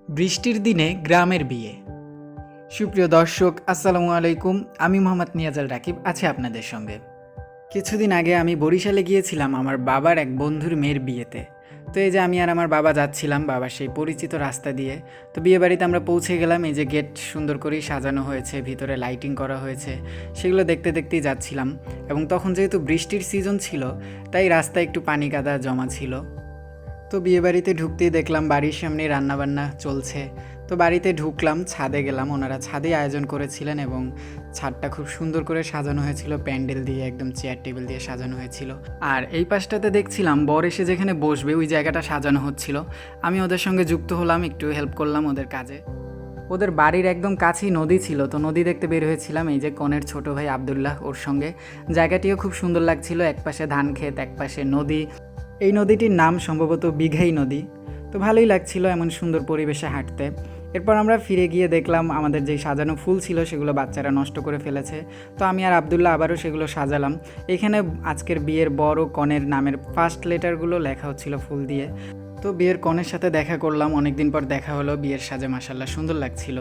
বৃষ্টির দিনে গ্রামের বিয়ে। সুপ্রিয় দর্শক, আসসালামু আলাইকুম। আমি মোহাম্মদ নিয়াজাল রাকিব আছি আপনাদের সঙ্গে। কিছুদিন আগে আমি বরিশালে গিয়েছিলাম আমার বাবার এক বন্ধুর মেয়ের বিয়েতে। তো এই যে আমি আর আমার বাবা যাচ্ছিলাম বাবার সেই পরিচিত রাস্তা দিয়ে। তো বিয়ে বাড়িতে আমরা পৌঁছে গেলাম। এই যে গেট সুন্দর করেই সাজানো হয়েছে, ভিতরে লাইটিং করা হয়েছে, সেগুলো দেখতে দেখতেই যাচ্ছিলাম। এবং তখন যেহেতু বৃষ্টির সিজন ছিল, তাই রাস্তায় একটু পানি কাদা জমা ছিল। তো বিয়েবাড়িতে ঢুকতেই দেখলাম বাড়ির সামনে রান্নাবান্না চলছে। তো বাড়িতে ঢুকলাম, ছাদে গেলাম। ওনারা ছাদেই আয়োজন করেছিলেন এবং ছাদটা খুব সুন্দর করে সাজানো হয়েছিল, প্যান্ডেল দিয়ে একদম চেয়ার টেবিল দিয়ে সাজানো হয়েছিল। আর এই পাশটাতে দেখছিলাম বর এসে যেখানে বসবে ওই জায়গাটা সাজানো হচ্ছিল। আমি ওদের সঙ্গে যুক্ত হলাম, একটু হেল্প করলাম ওদের কাজে। ওদের বাড়ির একদম কাছেই নদী ছিল, তো নদী দেখতে বের হয়েছিলাম এই যে কনের ছোট ভাই আবদুল্লাহ ওর সঙ্গে। জায়গাটিও খুব সুন্দর লাগছিল, একপাশে ধান ক্ষেত, একপাশে নদী। এই নদীটির নাম সম্ভবত বিঘাই নদী। তো ভালোই লাগছিল এমন সুন্দর পরিবেশে হাঁটতে। এরপর আমরা ফিরে গিয়ে দেখলাম আমাদের যেই সাজানো ফুল ছিল সেগুলো বাচ্চারা নষ্ট করে ফেলেছে। তো আমি আর আবদুল্লাহ আবারও সেগুলো সাজালাম। এখানে আজকের বিয়ের বর ও কনের নামের ফার্স্ট লেটারগুলো লেখা হচ্ছিল ফুল দিয়ে। তো বিয়ের কনের সাথে দেখা করলাম, অনেকদিন পর দেখা হলো। বিয়ের সাজে মাশাআল্লাহ সুন্দর লাগছিল।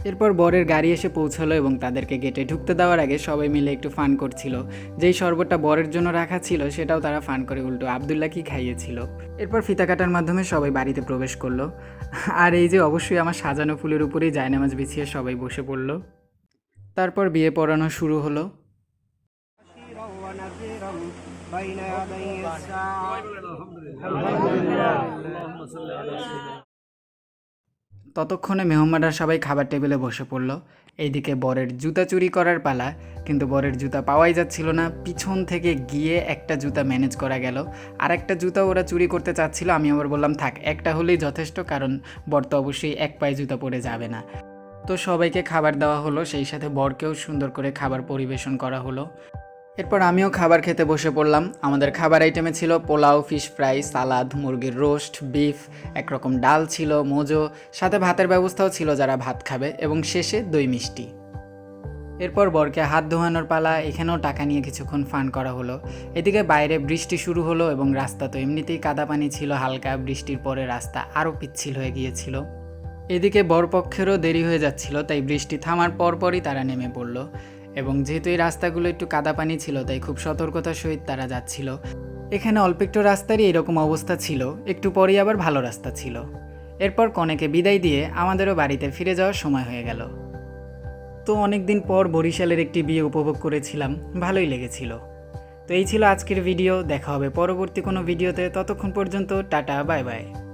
এরপর বরের গাড়ি এসে পৌঁছালো এবং তাদেরকে গেটে ঢুকতে দেওয়ার আগে সবাই মিলে একটু ফান করছিল। যেই শরবতটা বরের জন্য রাখা ছিল সেটাও তারা ফান করে উল্টো আবদুল্লাহকে খাইয়েছিল। এরপর ফিতা কাটার মাধ্যমে সবাই বাড়িতে প্রবেশ করলো। আর এই যে অবশ্যই আমার সাজানো ফুলের উপরেই জায়নামাজ বিছিয়ে সবাই বসে পড়ল। তারপর বিয়ে পড়ানো শুরু হলো। ততক্ষণে মেহমানরা সবাই খাবার টেবিলে বসে পড়ল। এইদিকে বরের জুতা চুরি করার পালা, কিন্তু বরের জুতা পাওয়াই যাচ্ছিল না। পিছন থেকে গিয়ে একটা জুতা ম্যানেজ করা গেল, আর একটা জুতা ওরা চুরি করতে চাচ্ছিল। আমি আবার বললাম থাক, একটা হলেই যথেষ্ট, কারণ বর তো অবশ্যই এক পায়ে জুতা পরে যাবে না। তো সবাইকে খাবার দেওয়া হলো, সেই সাথে বরকেও সুন্দর করে খাবার পরিবেশন করা হলো। এরপর আমিও খাবার খেতে বসে পড়লাম। আমাদের খাবার আইটেমে ছিল পোলাও, ফিশ ফ্রাই, সালাদ, মুরগির রোস্ট, বিফ, একরকম ডাল ছিল, মোজো, সাথে ভাতের ব্যবস্থাও ছিল যারা ভাত খাবে, এবং শেষে দই মিষ্টি। এরপর বরকে হাত ধোয়ানোর পালা। এখানেও টাকা নিয়ে কিছুক্ষণ ফান করা হলো। এদিকে বাইরে বৃষ্টি শুরু হলো এবং রাস্তা তো এমনিতেই কাদা পানি ছিল হালকা, বৃষ্টির পরে রাস্তা আরও পিচ্ছিল হয়ে গিয়েছিল। এদিকে বরপক্ষেরও দেরি হয়ে যাচ্ছিল, তাই বৃষ্টি থামার পরপরই তারা নেমে পড়ল। এবং যেহেতু এই রাস্তাগুলো একটু কাদা পানি ছিল, তাই খুব সতর্কতার সহিত তারা যাচ্ছিল। এখানে অল্প একটু রাস্তারই এরকম অবস্থা ছিল, একটু পরেই আবার ভালো রাস্তা ছিল। এরপর কনেকে বিদায় দিয়ে আমাদেরও বাড়িতে ফিরে যাওয়ার সময় হয়ে গেল। তো অনেক দিন পর বরিশালের একটি বিয়ে উপভোগ করেছিলাম, ভালোই লেগেছিল। তো এই ছিল আজকের ভিডিও। দেখা হবে পরবর্তী কোনো ভিডিওতে, ততক্ষণ পর্যন্ত টাটা, বাই বাই।